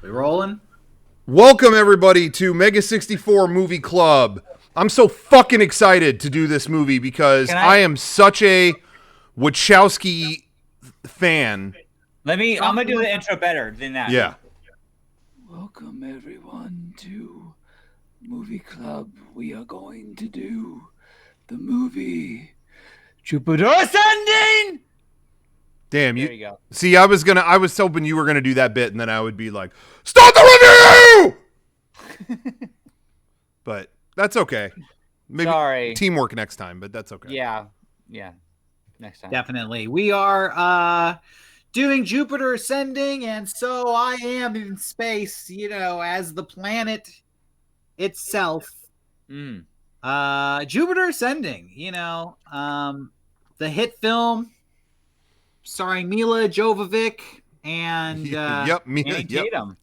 We rolling? Welcome everybody to Mega64 Movie Club. I'm so fucking excited to do this movie because I am such a Wachowski fan. I'm gonna do the intro better than that. Yeah. Welcome everyone to Movie Club. We are going to do the movie Jupiter Ascending. Damn, There you go. See, I was hoping you were gonna do that bit, and then I would be like, "Start the review!" But that's okay. Maybe Sorry. Teamwork next time, but that's okay. Yeah. Next time. Definitely. We are doing Jupiter Ascending, and so I am in space, as the planet itself. Jupiter Ascending, the hit film starring Mila Jovovich and Tatum.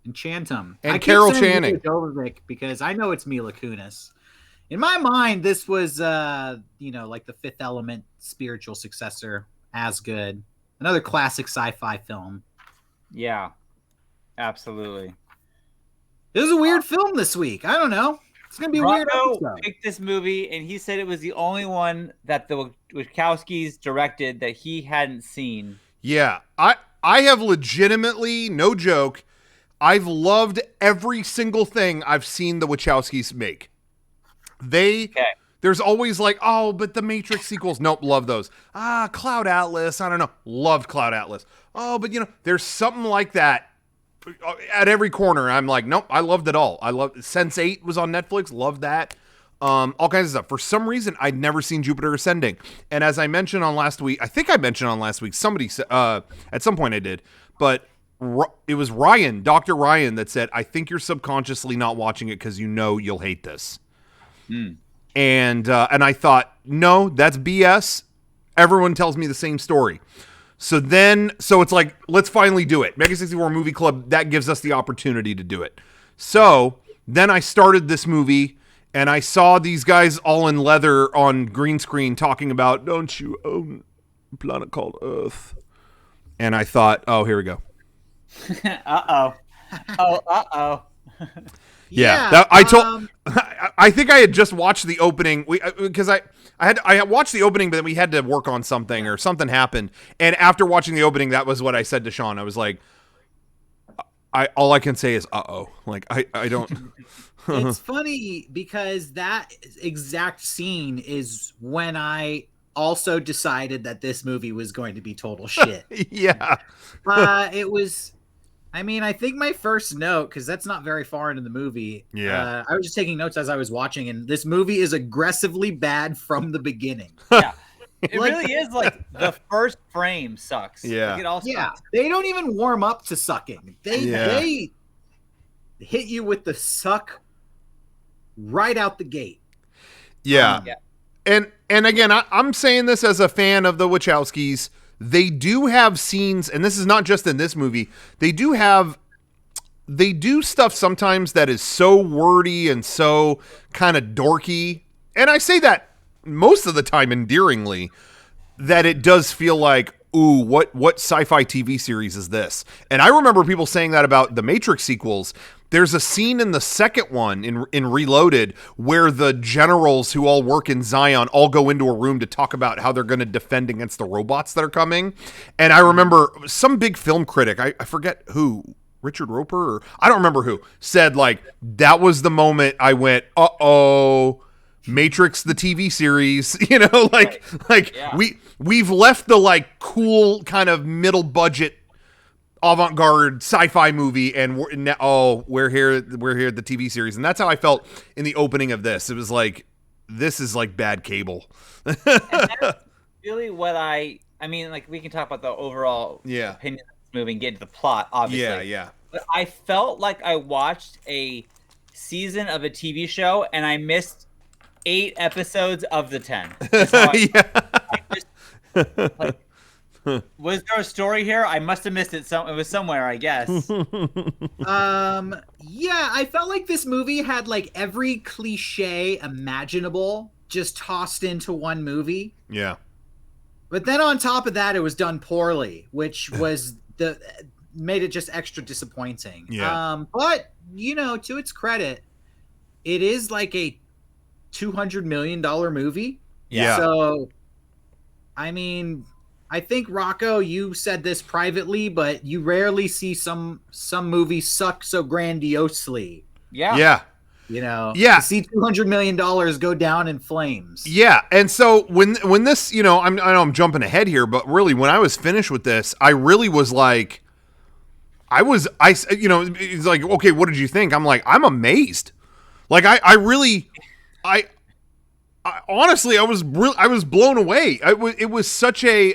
And Chantum. And Carol Channing. Mila Jovovich because I know it's Mila Kunis. In my mind, this was, like the Fifth Element spiritual successor, as good. Another classic sci-fi film. Yeah, absolutely. It was a weird film this week. I don't know. It's going to be a weird Rocco episode. picked this movie, and he said it was the only one that the Wachowskis directed that he hadn't seen. Yeah, I have legitimately, no joke, I've loved every single thing I've seen the Wachowskis make. There's always like, oh, but the Matrix sequels, nope, love those. Cloud Atlas, I don't know, loved Cloud Atlas. Oh, but there's something like that at every corner. I'm like, nope, I loved it all. I loved Sense8 was on Netflix, loved that. All kinds of stuff. For some reason, I'd never seen Jupiter Ascending. And as I mentioned on last week, somebody said, at some point I did, but it was Ryan, Dr. Ryan, that said, I think you're subconsciously not watching it because you'll hate this. And I thought, no, that's BS. Everyone tells me the same story. So it's like, let's finally do it. Mega64 Movie Club, that gives us the opportunity to do it. So then I started this movie, and I saw these guys all in leather on green screen talking about, don't you own a planet called Earth? And I thought, oh, here we go. Yeah, I think I had just watched the opening because I had watched the opening, but then we had to work on something or something happened. And after watching the opening, that was what I said to Sean. I was like, all I can say is, like I don't. It's funny because that exact scene is when I also decided that this movie was going to be total shit. Yeah. It was. I mean, I think my first note, because that's not very far into the movie. Yeah. I was just taking notes as I was watching, and this movie is aggressively bad from the beginning. Yeah. It really is like the first frame sucks. Yeah. Like, it all sucks. Yeah. They don't even warm up to sucking. They hit you with the suck right out the gate. Yeah. And again, I'm saying this as a fan of the Wachowskis. They do have scenes, and this is not just in this movie. They do stuff sometimes that is so wordy and so kind of dorky. And I say that most of the time endearingly, that it does feel like, ooh, what sci-fi TV series is this? And I remember people saying that about the Matrix sequels. There's a scene in the second one in Reloaded where the generals who all work in Zion all go into a room to talk about how they're going to defend against the robots that are coming. And I remember some big film critic, I forget who, Richard Roper, or I don't remember who, said like, that was the moment I went, Matrix, the TV series, we've left the like cool kind of middle budget avant-garde sci-fi movie, and we're here the TV series. And that's how I felt in the opening of this. It was like, this is like bad cable. And that's really what I mean, like, we can talk about the overall opinion of this movie and get into the plot, obviously. Yeah. But I felt like I watched a season of a TV show and I missed 8 episodes of the 10. Was there a story here? I must have missed it. It was somewhere, I guess. I felt like this movie had like every cliche imaginable just tossed into one movie. Yeah. But then on top of that, it was done poorly, which was made it just extra disappointing. Yeah. But to its credit, it is like a $200 million movie. Yeah. So, I mean, I think Rocco, you said this privately, but you rarely see some movies suck so grandiosely. Yeah. Yeah. To see $200 million go down in flames. Yeah, and so when this, I know I'm jumping ahead here, but really when I was finished with this, I really was like, it's like, okay, what did you think? I'm like, I'm amazed. Like I honestly, I was blown away. It was such a,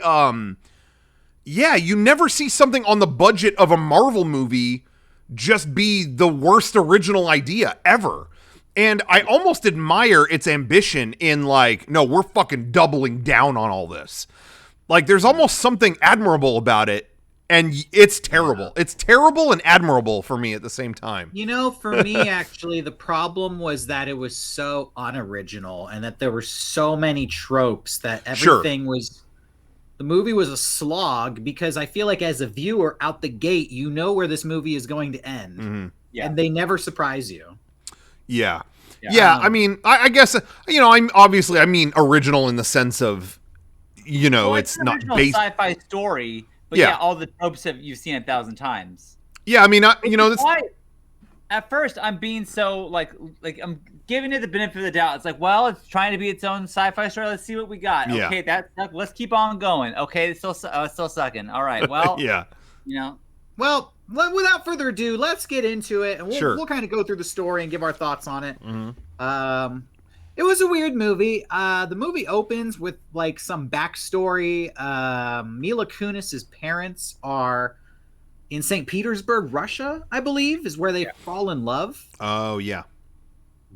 you never see something on the budget of a Marvel movie just be the worst original idea ever. And I almost admire its ambition in like, no, we're fucking doubling down on all this. Like there's almost something admirable about it. And it's terrible. It's terrible and admirable for me at the same time. For me, actually, the problem was that it was so unoriginal and that there were so many tropes that everything was... The movie was a slog because I feel like as a viewer out the gate, you know where this movie is going to end. Mm-hmm. Yeah. And they never surprise you. Yeah. I mean, I guess, I mean original in the sense of, it's not based... sci-fi story, but all the tropes you've seen 1,000 times. Yeah, I mean, this... At first, I'm being so, like I'm giving it the benefit of the doubt. It's like, well, it's trying to be its own sci-fi story. Let's see what we got. Yeah. Okay, that sucked. Let's keep on going. Okay, it's still sucking. All right, well, yeah. Well, without further ado, let's get into it, and we'll kind of go through the story and give our thoughts on it. Mm-hmm. It was a weird movie. The movie opens with like some backstory. Mila Kunis's parents are in St. Petersburg, Russia, I believe, is where they fall in love. Oh, yeah.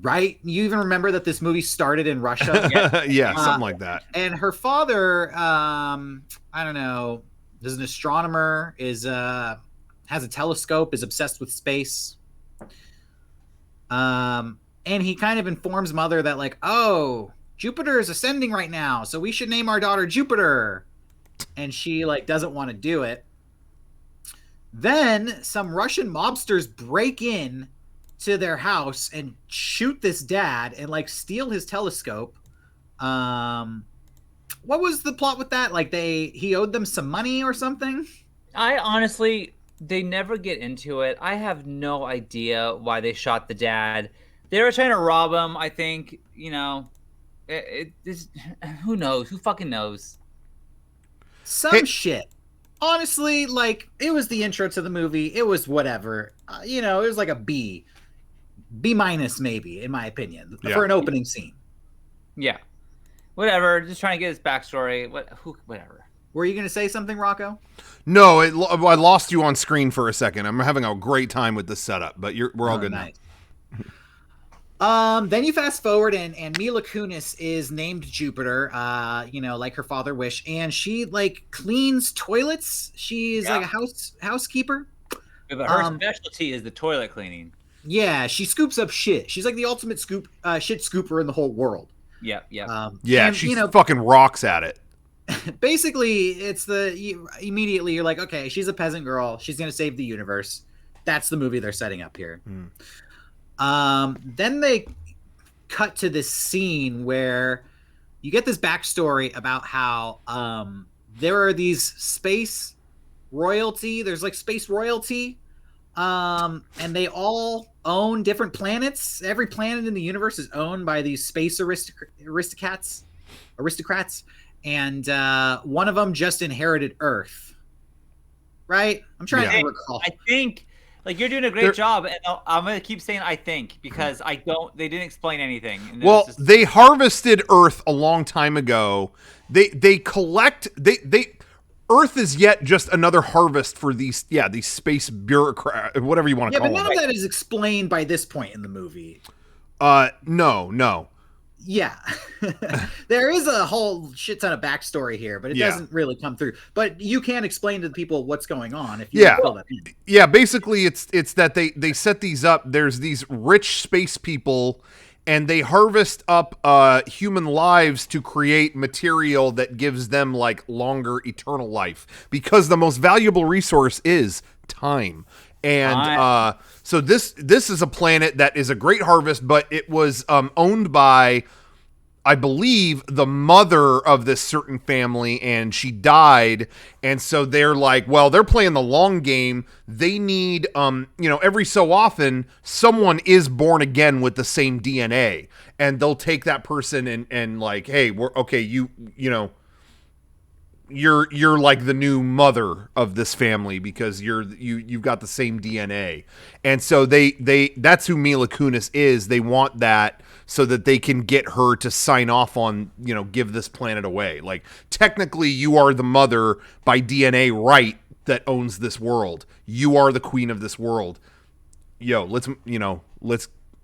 Right? You even remember that this movie started in Russia? Yeah, something like that. And her father, I don't know, is an astronomer, has a telescope, is obsessed with space. And he kind of informs mother that like, oh, Jupiter is ascending right now, so we should name our daughter Jupiter. And she like doesn't want to do it. Then some Russian mobsters break in to their house and shoot this dad and like steal his telescope. What was the plot with that? Like he owed them some money or something? I honestly, they never get into it. I have no idea why they shot the dad. They were trying to rob him, I think. Who knows? Who fucking knows? Shit. Honestly, like, it was the intro to the movie. It was whatever. It was like a B minus, maybe, in my opinion, for an opening scene. Yeah. Whatever. Just trying to get his backstory. Whatever. Were you going to say something, Rocco? No, I lost you on screen for a second. I'm having a great time with this setup, but we're all good nice. Then you fast forward and Mila Kunis is named Jupiter, like her father wished, and she like cleans toilets. She is like a housekeeper. But her specialty is the toilet cleaning. Yeah, she scoops up shit. She's like the ultimate shit scooper in the whole world. Yeah. She fucking rocks at it. Basically, it's immediately you're like, okay, she's a peasant girl. She's gonna save the universe. That's the movie they're setting up here. Then they cut to this scene where you get this backstory about how there are these space royalty. There's like space royalty, and they all own different planets. Every planet in the universe is owned by these space aristocrats, and one of them just inherited Earth. Right? I'm trying to recall. I think. Like, you're doing a great job, and I'm going to keep saying I think, because they didn't explain anything. Well, they harvested Earth a long time ago. They collect, Earth is yet just another harvest for these space bureaucrats, whatever you want to call them. Yeah, but none of that is explained by this point in the movie. No. Yeah. There is a whole shit ton of backstory here, but it doesn't really come through. But you can explain to the people what's going on if you fill that in. Yeah, basically it's that they set these up. There's these rich space people, and they harvest up human lives to create material that gives them like longer eternal life, because the most valuable resource is time. And so this is a planet that is a great harvest, but it was owned by, I believe, the mother of this certain family, and she died. And so they're like, well, they're playing the long game. They need, every so often, someone is born again with the same DNA, and they'll take that person and like, hey, we're okay. You're like the new mother of this family because you've got the same DNA. And so they that's who Mila Kunis is. They want that so that they can get her to sign off on, give this planet away. Like, technically you are the mother by DNA right that owns this world. You are the queen of this world.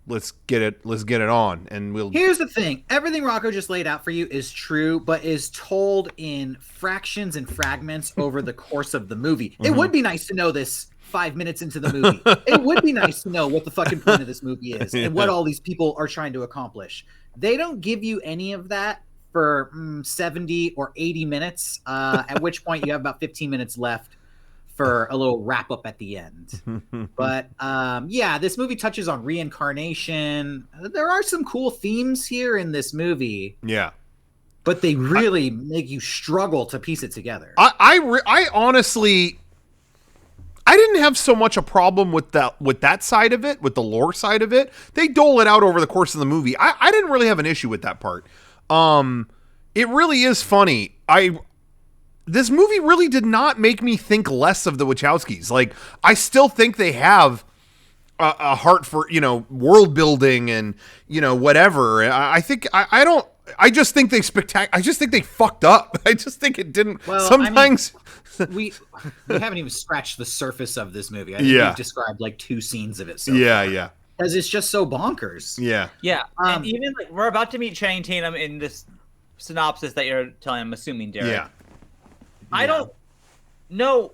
Let's get it on, and we'll. Here's the thing. Everything Rocco just laid out for you is true, but is told in fractions and fragments over the course of the movie. It would be nice to know this 5 minutes into the movie. It would be nice to know what the fucking point of this movie is and what all these people are trying to accomplish. They don't give you any of that for 70 or 80 minutes, at which point you have about 15 minutes left for a little wrap up at the end. But this movie touches on reincarnation. There are some cool themes here in this movie. Yeah. But they really make you struggle to piece it together. I honestly, I didn't have so much a problem with that side of it, with the lore side of it. They dole it out over the course of the movie. I didn't really have an issue with that part. It really is funny. This movie really did not make me think less of the Wachowskis. Like, I still think they have a heart for, world building and, whatever. I just think they I just think they fucked up. I just think it didn't. Well, sometimes we haven't even scratched the surface of this movie. I think we've described like 2 scenes of it. So yeah. Because it's just so bonkers. Yeah. And even like we're about to meet Channing Tatum in this synopsis that you're telling. I'm assuming, Derek. Yeah. I don't know.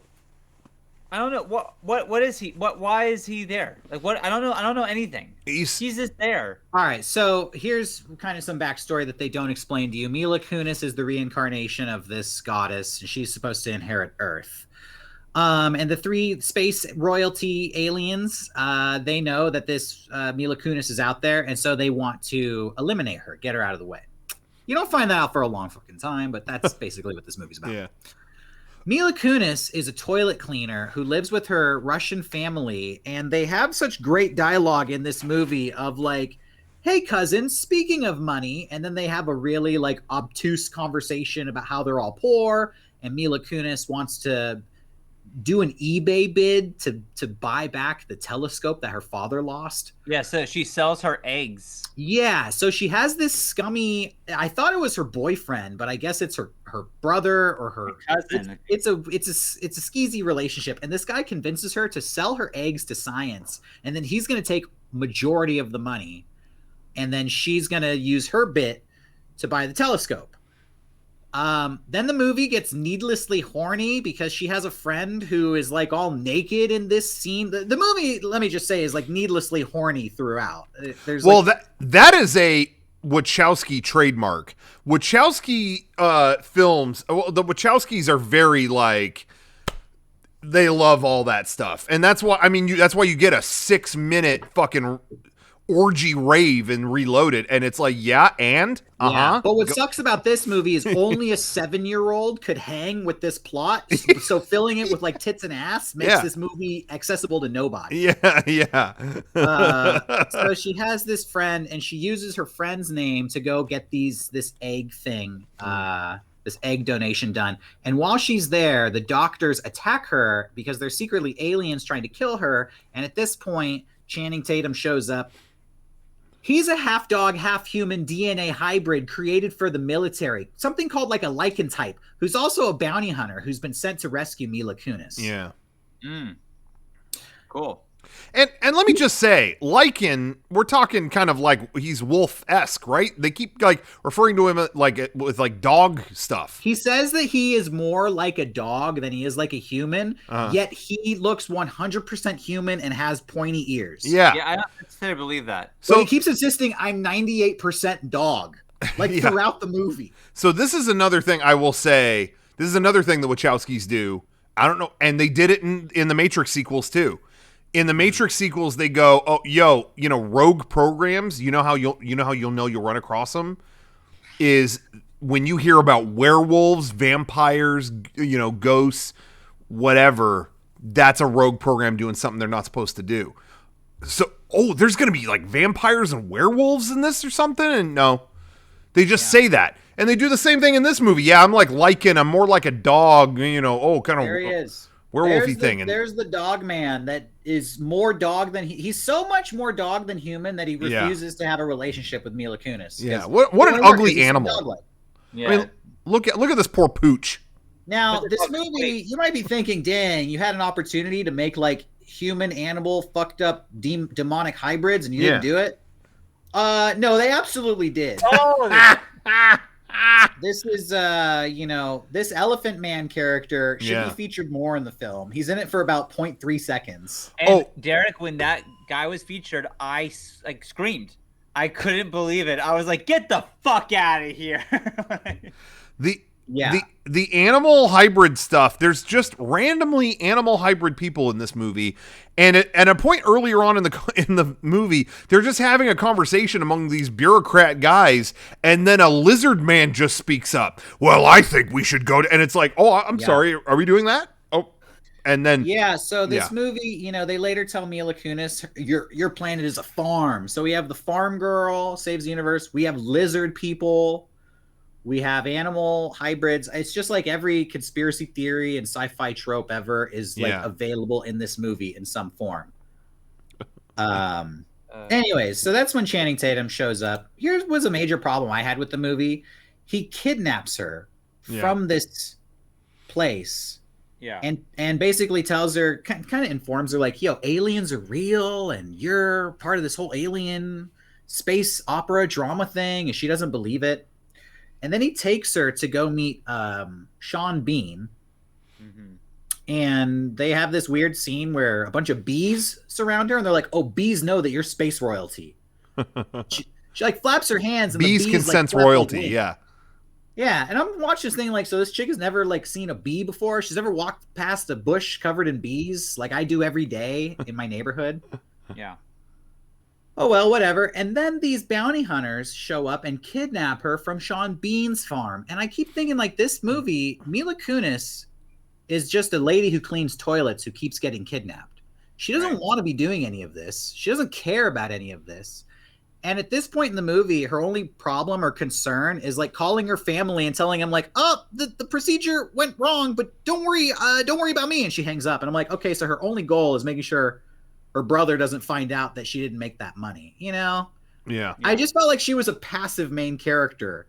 What is he? Why is he there? Like, what? I don't know anything. He's just there. All right, so here's kind of some backstory that they don't explain to you. Mila Kunis is the reincarnation of this goddess. She's supposed to inherit Earth. And the 3 space royalty aliens, they know that this Mila Kunis is out there, and so they want to eliminate her, get her out of the way. You don't find that out for a long fucking time, but that's basically what this movie's about. Yeah. Mila Kunis is a toilet cleaner who lives with her Russian family, and they have such great dialogue in this movie of like, hey cousin, speaking of money, and then they have a really like obtuse conversation about how they're all poor, and Mila Kunis wants to do an eBay bid to buy back the telescope that her father lost. Yeah, so she sells her eggs. Yeah, so she has this scummy, I thought it was her boyfriend, but I guess it's her brother or her cousin. It's a skeezy relationship, and this guy convinces her to sell her eggs to science, and then he's going to take majority of the money, and then she's going to use her bit to buy the telescope. Then the movie gets needlessly horny because she has a friend who is like all naked in this scene. The movie, let me just say, is like needlessly horny throughout. That is a Wachowski trademark. Wachowski films, the Wachowskis are very like, they love all that stuff. And that's why, that's why you get a 6-minute fucking orgy rave and Reloaded, and it's like, yeah. But what sucks about this movie is only a 7-year-old could hang with this plot, so filling it with like tits and ass makes this movie accessible to nobody. So she has this friend, and she uses her friend's name to go get this egg thing, this egg donation done. And while she's there, the doctors attack her because they're secretly aliens trying to kill her. And at this point, Channing Tatum shows up. He's a half dog, half human DNA hybrid created for the military. Something called like a lichen type, who's also a bounty hunter who's been sent to rescue Mila Kunis. Yeah. Cool. And let me just say, Lycan, we're talking kind of like he's wolf-esque, right? They keep like referring to him like with like dog stuff. He says that he is more like a dog than he is like a human, yet he looks 100% human and has pointy ears. Yeah, I don't necessarily believe that. So he keeps insisting I'm 98% dog, like throughout the movie. So this is another thing I will say. This is another thing the Wachowskis do. I don't know. And they did it in the Matrix sequels too. In the Matrix sequels, they go, "Oh, yo, rogue programs. You know how you'll know you'll run across them is when you hear about werewolves, vampires, ghosts, whatever. That's a rogue program doing something they're not supposed to do. So, there's gonna be like vampires and werewolves in this or something, and no, they just say that, and they do the same thing in this movie. Yeah, I'm more like a dog, kind of. There he is. Werewolfy thing. And there's the dog man that is more dog than he's so much more dog than human that he refuses to have a relationship with Mila Kunis. Yeah, what an ugly animal. Yeah. I mean, look at this poor pooch. Now, this movie, you might be thinking, dang, you had an opportunity to make like human animal fucked up demonic hybrids and you didn't do it. No, they absolutely did. Oh, This is, this Elephant Man character should be featured more in the film. He's in it for about 0.3 seconds. And Derek, when that guy was featured, I screamed. I couldn't believe it. I was like, "Get the fuck out of here!" The animal hybrid stuff. There's just randomly animal hybrid people in this movie, and at a point earlier on in the movie, they're just having a conversation among these bureaucrat guys, and then a lizard man just speaks up. Well, I think we should go to, and it's like, I'm sorry, are we doing that? And then so this movie, they later tell Mila Kunis, your planet is a farm. So we have the farm girl saves the universe. We have lizard people. We have animal hybrids. It's just like every conspiracy theory and sci-fi trope ever is available in this movie in some form. Anyways, so that's when Channing Tatum shows up. Here was a major problem I had with the movie. He kidnaps her from this place. Yeah. And basically tells her, kind of informs her like, yo, aliens are real and you're part of this whole alien space opera drama thing. And she doesn't believe it. And then he takes her to go meet Sean Bean. Mm-hmm. And they have this weird scene where a bunch of bees surround her. And they're like, oh, bees know that you're space royalty. she like flaps her hands. And bees the can sense royalty, yeah. Yeah, and I'm watching this thing like, so this chick has never like seen a bee before. She's never walked past a bush covered in bees like I do every day in my neighborhood. Yeah. Oh, well, whatever. And then these bounty hunters show up and kidnap her from Sean Bean's farm. And I keep thinking like this movie, Mila Kunis is just a lady who cleans toilets who keeps getting kidnapped. She doesn't want to be doing any of this. She doesn't care about any of this. And at this point in the movie, her only problem or concern is like calling her family and telling them like, oh, the procedure went wrong, but don't worry about me. And she hangs up. And I'm like, okay, so her only goal is making sure her brother doesn't find out that she didn't make that money, Yeah. I just felt like she was a passive main character.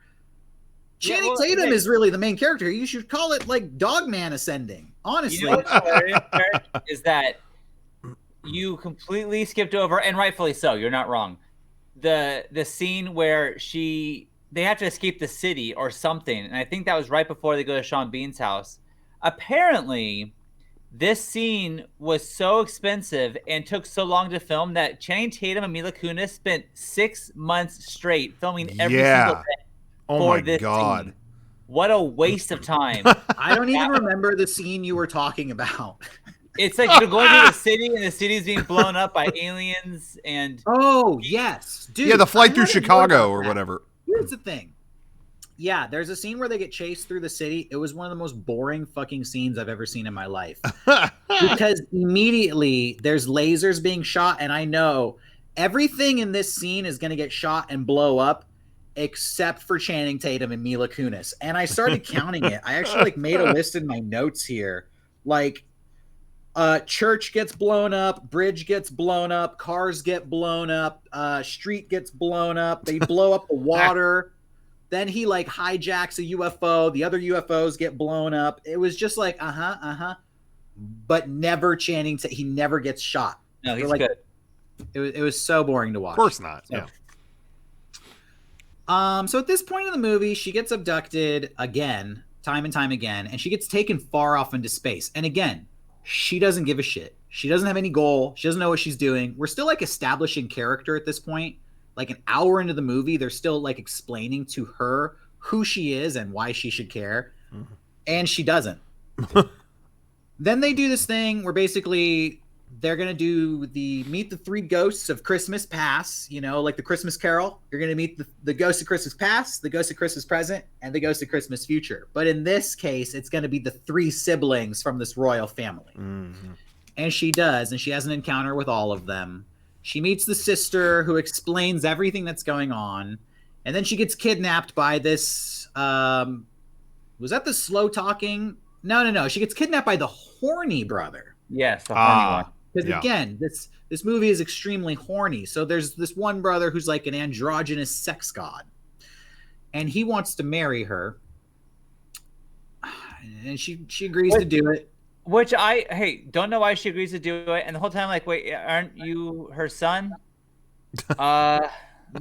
Channing Tatum is really the main character. You should call it like Dogman Ascending, honestly. What's hilarious is that you completely skipped over, and rightfully so, you're not wrong, the scene where they have to escape the city or something, and I think that was right before they go to Sean Bean's house. Apparently, this scene was so expensive and took so long to film that Channing Tatum and Mila Kunis spent 6 months straight filming every single day for this scene. What a waste of time. I don't even remember the scene you were talking about. It's like you're going to the city and the city's being blown up by aliens and... Oh, yes. Dude, yeah, the flight through Chicago or whatever. Here's the thing. Yeah, there's a scene where they get chased through the city. It was one of the most boring fucking scenes I've ever seen in my life. Because immediately there's lasers being shot, and I know everything in this scene is going to get shot and blow up except for Channing Tatum and Mila Kunis. And I started counting it. I actually made a list in my notes here. Church gets blown up, bridge gets blown up, cars get blown up, street gets blown up, they blow up the water. Then he hijacks a UFO, the other UFOs get blown up. It was just like, but never Channing, he never gets shot. No, he's good. It was so boring to watch. Of course not. So. Yeah. So at this point in the movie, she gets abducted again, time and time again, and she gets taken far off into space. And again, she doesn't give a shit. She doesn't have any goal. She doesn't know what she's doing. We're still establishing character at this point. An hour into the movie, they're still explaining to her who she is and why she should care. Mm-hmm. And she doesn't. Then they do this thing where basically they're gonna do the meet the three ghosts of Christmas past, like the Christmas Carol. You're gonna meet the ghost of Christmas past, the ghost of Christmas present, and the ghost of Christmas future. But in this case, it's gonna be the three siblings from this royal family. Mm-hmm. And she does, and she has an encounter with all of them. She meets the sister who explains everything that's going on, and then she gets kidnapped by this. Was that the slow talking? No. She gets kidnapped by the horny brother. Yes, the horny one. Because again, this movie is extremely horny. So there's this one brother who's like an androgynous sex god, and he wants to marry her, and she agrees to do it. Which don't know why she agrees to do it, and the whole time like, wait, aren't you her son? Okay.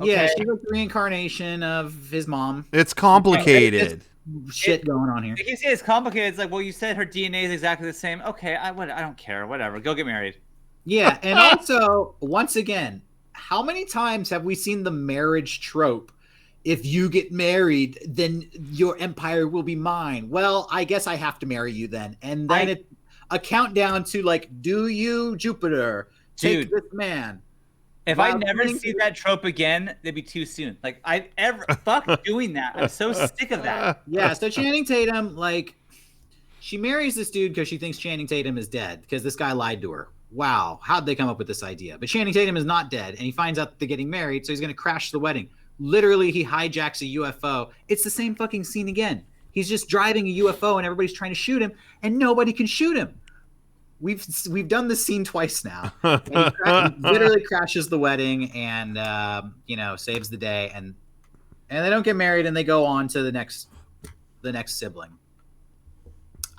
Yeah, she's like the reincarnation of his mom. It's complicated. Shit going on here. You say it's complicated. It's like, well, you said her DNA is exactly the same. Okay, I don't care. Whatever. Go get married. Yeah, and also, once again, how many times have we seen the marriage trope? If you get married, then your empire will be mine. Well, I guess I have to marry you then. And then a countdown to like, do you, Jupiter, take this man? If I never see that trope again, it'd be too soon. Like, fuck doing that. I'm so sick of that. Yeah, so Channing Tatum, like, she marries this dude because she thinks Channing Tatum is dead because this guy lied to her. Wow, how'd they come up with this idea? But Channing Tatum is not dead, and he finds out that they're getting married, so he's going to crash the wedding. Literally, he hijacks a UFO. It's the same fucking scene again. He's just driving a UFO, and everybody's trying to shoot him, and nobody can shoot him. We've done this scene twice now. And he literally crashes the wedding and saves the day, and they don't get married, and they go on to the next sibling.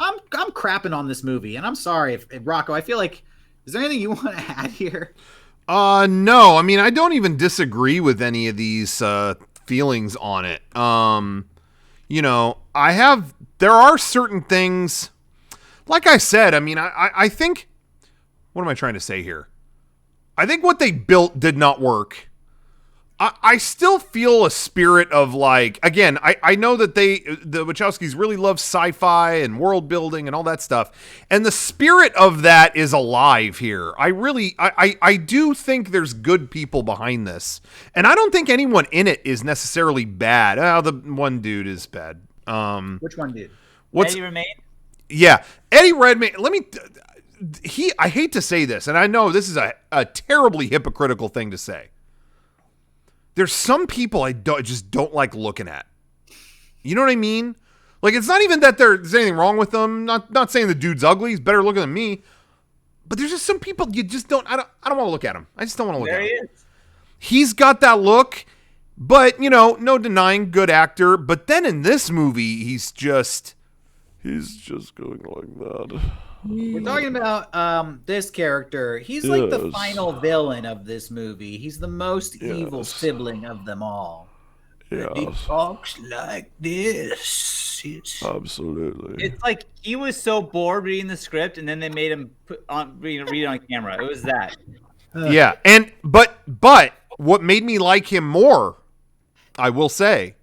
I'm crapping on this movie, and I'm sorry if Rocco. I feel like, is there anything you want to add here? No. I mean, I don't even disagree with any of these feelings on it. There are certain things. Like I said, I mean, I think, what am I trying to say here? I think what they built did not work. I still feel a spirit of like, again, I know that the Wachowskis really love sci-fi and world building and all that stuff. And the spirit of that is alive here. I do think there's good people behind this. And I don't think anyone in it is necessarily bad. The one dude is bad. Which one dude? Eddie Redmayne? Yeah, Eddie Redmayne. I hate to say this, and I know this is a terribly hypocritical thing to say. There's some people I just don't like looking at. You know what I mean? Like, it's not even that there's anything wrong with them. Not saying the dude's ugly. He's better looking than me. But there's just some people you just don't. I don't want to look at him. I just don't want to look at him. There he is. He's got that look, but no denying good actor. But then in this movie, he's just going like that. We're talking about this character. He's like the final villain of this movie. He's the most evil sibling of them all. Yeah. He talks like this. Absolutely. It's like he was so bored reading the script, and then they made him read it on camera. It was that. Yeah, but what made me like him more, I will say,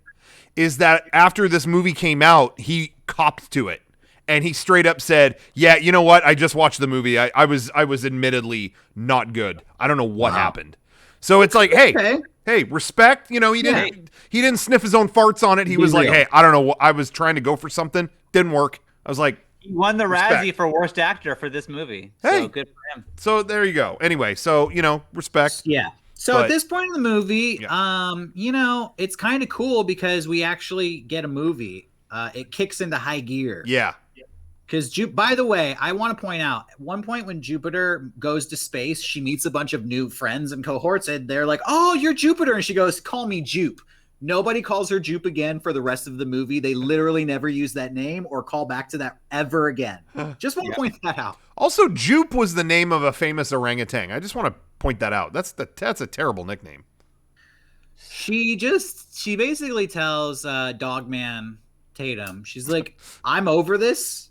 is that after this movie came out, he copped to it. And he straight up said, yeah, you know what? I just watched the movie. I was admittedly not good. I don't know what happened. So it's like, hey, respect. He didn't sniff his own farts on it. He was like, hey, I don't know. I was trying to go for something. Didn't work. I was like, he won the Razzie for worst actor for this movie. So good for him. So there you go. Anyway, so, respect. Yeah. So at this point in the movie, it's kind of cool because we actually get a movie. It kicks into high gear. Yeah. Because, by the way, I want to point out, at one point when Jupiter goes to space, she meets a bunch of new friends and cohorts, and they're like, oh, you're Jupiter. And she goes, call me Jupe. Nobody calls her Jupe again for the rest of the movie. They literally never use that name or call back to that ever again. Just want to point that out. Also, Jupe was the name of a famous orangutan. I just want to point that out. That's a terrible nickname. She basically tells Dogman Tatum, she's like, I'm over this.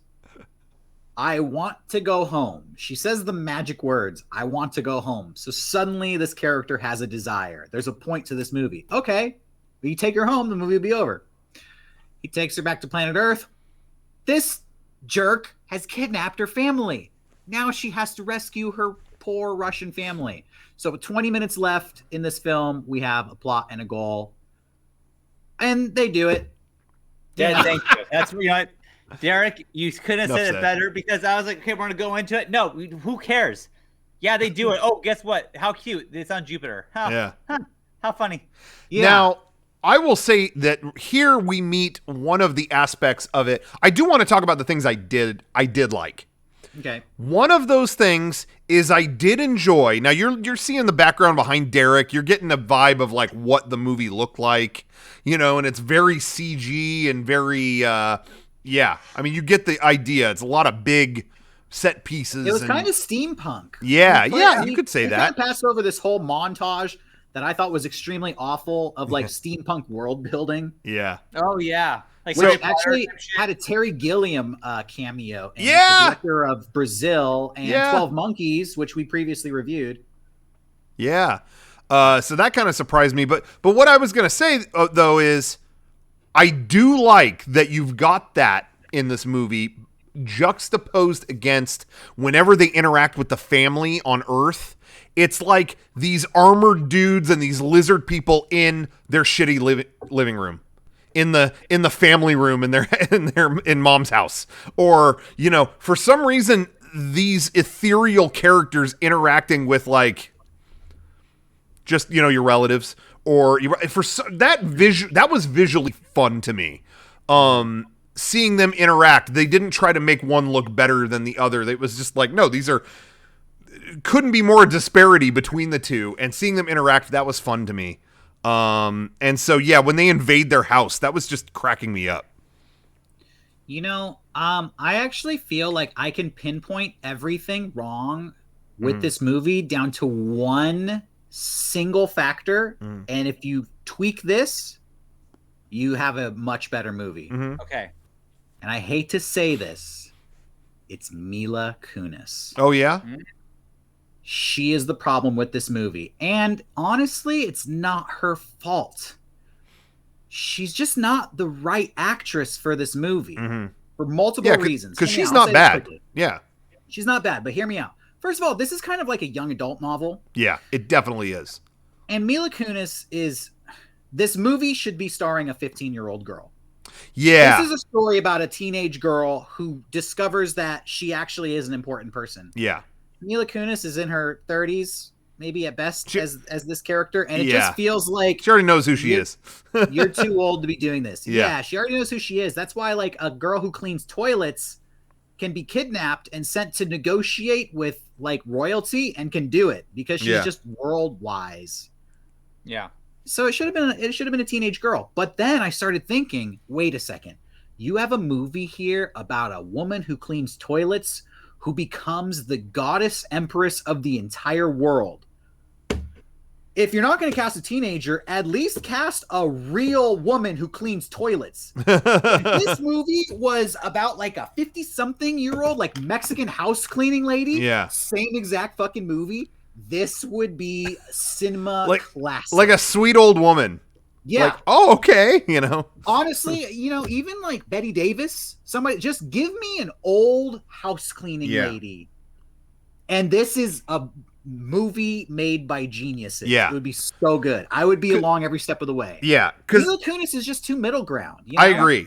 I want to go home. She says the magic words, I want to go home. So suddenly this character has a desire. There's a point to this movie. Okay, you take her home, the movie will be over. He takes her back to planet Earth. This jerk has kidnapped her family. Now she has to rescue her poor Russian family. So with 20 minutes left in this film, we have a plot and a goal. And they do it. Yeah, thank you. That's Derek, you couldn't have said Enough it said. better because I was like, okay, we're gonna go into it. No, who cares? Yeah, they do it. Oh, guess what? How cute! It's on Jupiter. Yeah. How funny. Yeah. Now, I will say that here we meet one of the aspects of it. I do want to talk about the things I did like. Okay. One of those things is I did enjoy. Now you're seeing the background behind Derek. You're getting a vibe of like what the movie looked like, and it's very CG and very yeah. I mean, you get the idea. It's a lot of big set pieces. It was kind of steampunk. Yeah, you could say we that. kind of passed over this whole montage that I thought was extremely awful of like steampunk world building. Yeah. Oh yeah, like Which Harry Potter actually type shit. had a Terry Gilliam cameo. And Yeah! the director of Brazil and Yeah. 12 Monkeys, which we previously reviewed. Yeah. So that kind of surprised me. But what I was going to say, though, is I do like that you've got that in this movie juxtaposed against whenever they interact with the family on Earth. It's like these armored dudes and these lizard people in their shitty living room. In the family room in mom's house, or for some reason these ethereal characters interacting with like just your relatives, or that was visually fun to me. Seeing them interact, they didn't try to make one look better than the other. It was just like, no, couldn't be more disparity between the two, and seeing them interact, that was fun to me. And so, yeah, when they invade their house, that was just cracking me up. I actually feel like I can pinpoint everything wrong with this movie down to one single factor. And if you tweak this, you have a much better movie. Okay. And I hate to say this, it's Mila Kunis. Oh, yeah? She is the problem with this movie. And honestly, it's not her fault. She's just not the right actress for this movie for multiple reasons. Because she's I'll not say this bad. quickly. Yeah. She's not bad, but hear me out. First of all, this is kind of like a young adult novel. Yeah, it definitely is. And Mila Kunis this movie should be starring a 15-year-old girl. Yeah. This is a story about a teenage girl who discovers that she actually is an important person. Yeah. Mila Kunis is in her 30s, maybe at best, as this character, and it Yeah. just feels like She already knows who she is. you're too old to be doing this. Yeah. Yeah, she already knows who she is. That's why, like, a girl who cleans toilets can be kidnapped and sent to negotiate with, like, royalty and can do it because she's just world wise. Yeah. So it should have been a teenage girl. But then I started thinking, wait a second. You have a movie here about a woman who cleans toilets who becomes the goddess empress of the entire world. If you're not going to cast a teenager, at least cast a real woman who cleans toilets. If this movie was about like a 50-something-year-old, like Mexican house cleaning lady, Yeah. same exact fucking movie, this would be cinema classic. Like a sweet old woman. Yeah. Like, oh, okay. Honestly, even like Betty Davis, somebody just give me an old house cleaning lady. And this is a movie made by geniuses. Yeah. It would be so good. I would be along every step of the way. Yeah. Because Mila Kunis is just too middle ground. I agree.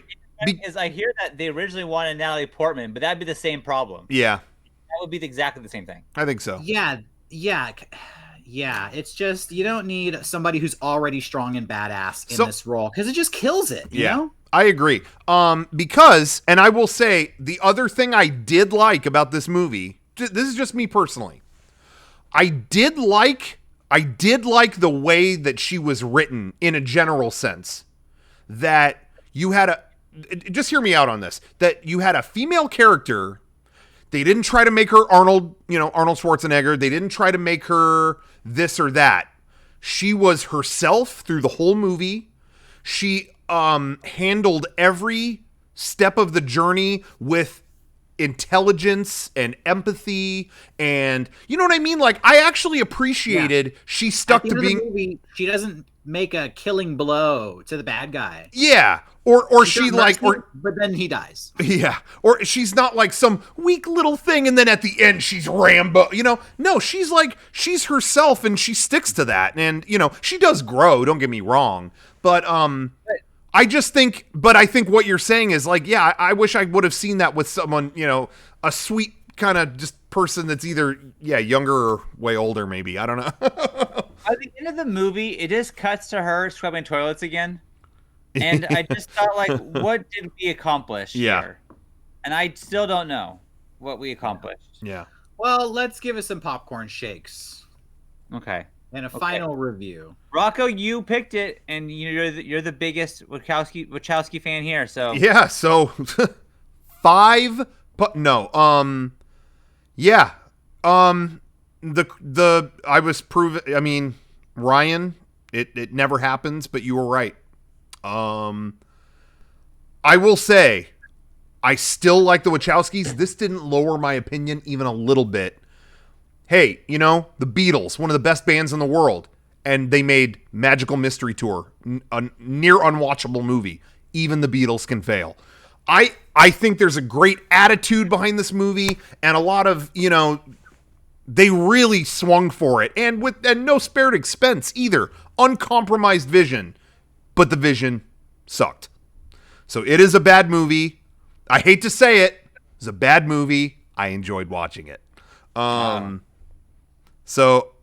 Is I hear that they originally wanted Natalie Portman, but that'd be the same problem. Yeah. That would be exactly the same thing. I think so. Yeah. It's just, you don't need somebody who's already strong and badass in this role because it just kills it. You know? I agree. Because, and I will say, the other thing I did like about this movie, this is just me personally, I did like the way that she was written in a general sense. That you had just hear me out on this, that you had a female character. They didn't try to make her Arnold Schwarzenegger. They didn't try to make her this or that. She was herself through the whole movie. She handled every step of the journey with intelligence and empathy, and you know what I mean? Like, I actually appreciated she stuck At the to end of being the movie, she doesn't make a killing blow to the bad guy. Yeah. Or she like, or but then he dies. yeah, or she's not like some weak little thing, and then at the end she's Rambo. No, she's like she's herself, and she sticks to that. And she does grow. Don't get me wrong, but I just think, but I think what you're saying is like, yeah, I wish I would have seen that with someone, a sweet kind of just person that's either younger or way older, maybe. I don't know. At the end of the movie, it just cuts to her scrubbing toilets again. And I just thought, like, what did we accomplish here? And I still don't know what we accomplished. Yeah. Well, let's give us some popcorn shakes. Okay. And a final review. Rocco, you picked it, and you're the biggest Wachowski fan here. So yeah. So 5, but no. Yeah. The I was proven. I mean, Ryan. It never happens, but you were right. I will say, I still like the Wachowskis. This didn't lower my opinion even a little bit. Hey, the Beatles, one of the best bands in the world, and they made Magical Mystery Tour, a near unwatchable movie. Even the Beatles can fail. I think there's a great attitude behind this movie, and a lot of, they really swung for it, and no spared expense either. Uncompromised vision. But the vision sucked. So it is a bad movie. I hate to say it. It's a bad movie. I enjoyed watching it. So,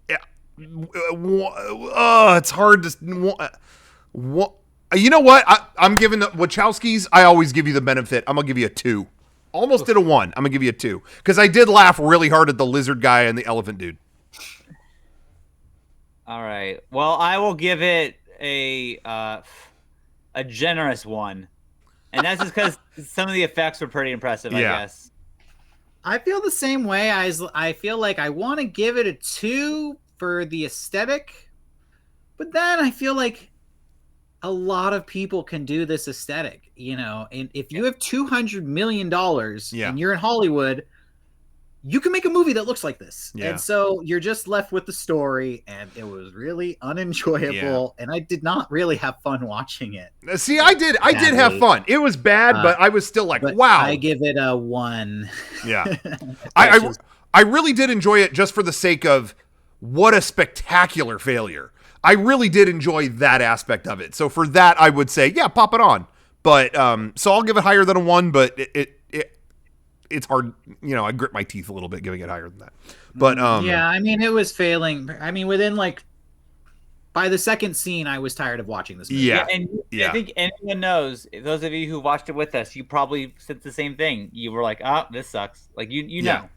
yeah. It's hard to... You know what? I'm giving the Wachowskis, I always give you the benefit. I'm going to give you a 2. Almost did a 1. I'm going to give you a 2. Because I did laugh really hard at the lizard guy and the elephant dude. All right. Well, I will give it a generous 1, and that's just because some of the effects were pretty impressive. I guess I feel the same way. I feel like I want to give it a 2 for the aesthetic, but then I feel like a lot of people can do this aesthetic, and if you have $200 million and you're in Hollywood, you can make a movie that looks like this. Yeah. And so you're just left with the story, and it was really unenjoyable, and I did not really have fun watching it. See, I did have fun. It was bad, but I was still like, wow. I give it a 1. Yeah. I really did enjoy it just for the sake of what a spectacular failure. I really did enjoy that aspect of it. So for that, I would say, yeah, pop it on. But so I'll give it higher than a 1, but it's hard, I grit my teeth a little bit giving it higher than that. But yeah, I mean, it was failing. I mean, by the second scene, I was tired of watching this movie. Yeah, and I think anyone knows, those of you who watched it with us, you probably said the same thing. You were like, "Oh, this sucks." Like you know.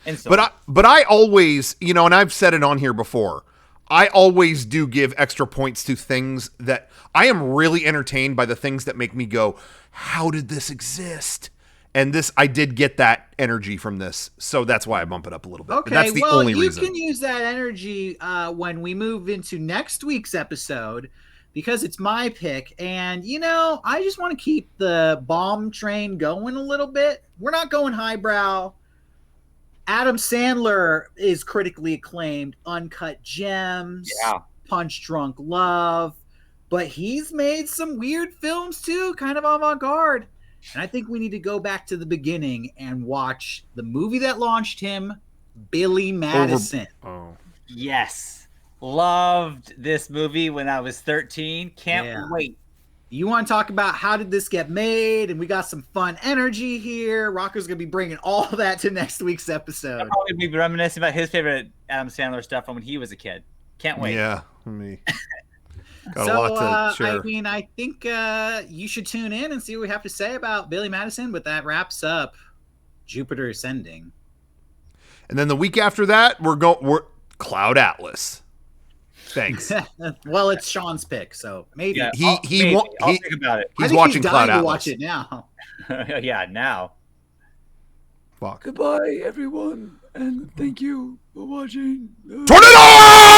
Instantly. But I always, and I've said it on here before, I always do give extra points to things that I am really entertained by, the things that make me go, "How did this exist?" And this, I did get that energy from this, so that's why I bump it up a little bit. Okay, but that's the only reason. You can use that energy when we move into next week's episode, because it's my pick. And, I just want to keep the bomb train going a little bit. We're not going highbrow. Adam Sandler is critically acclaimed. Uncut Gems, Punch Drunk Love. But he's made some weird films, too, kind of avant-garde. And I think we need to go back to the beginning and watch the movie that launched him, Billy Madison. Yes. Loved this movie when I was 13. Can't wait. You want to talk about how did this get made? And we got some fun energy here. Rocco's going to be bringing all that to next week's episode. I'll probably be reminiscing about his favorite Adam Sandler stuff from when he was a kid. Can't wait. Yeah, me. Got a lot to share. I mean, I think you should tune in and see what we have to say about Billy Madison, but that wraps up Jupiter Ascending. And then the week after that, we're Cloud Atlas. Thanks. Well, it's Sean's pick, so maybe. Yeah, I'll think about it. He's watching Cloud Atlas. To watch it now. Yeah, now. Fuck. Goodbye, everyone, and thank you for watching. Turn it on!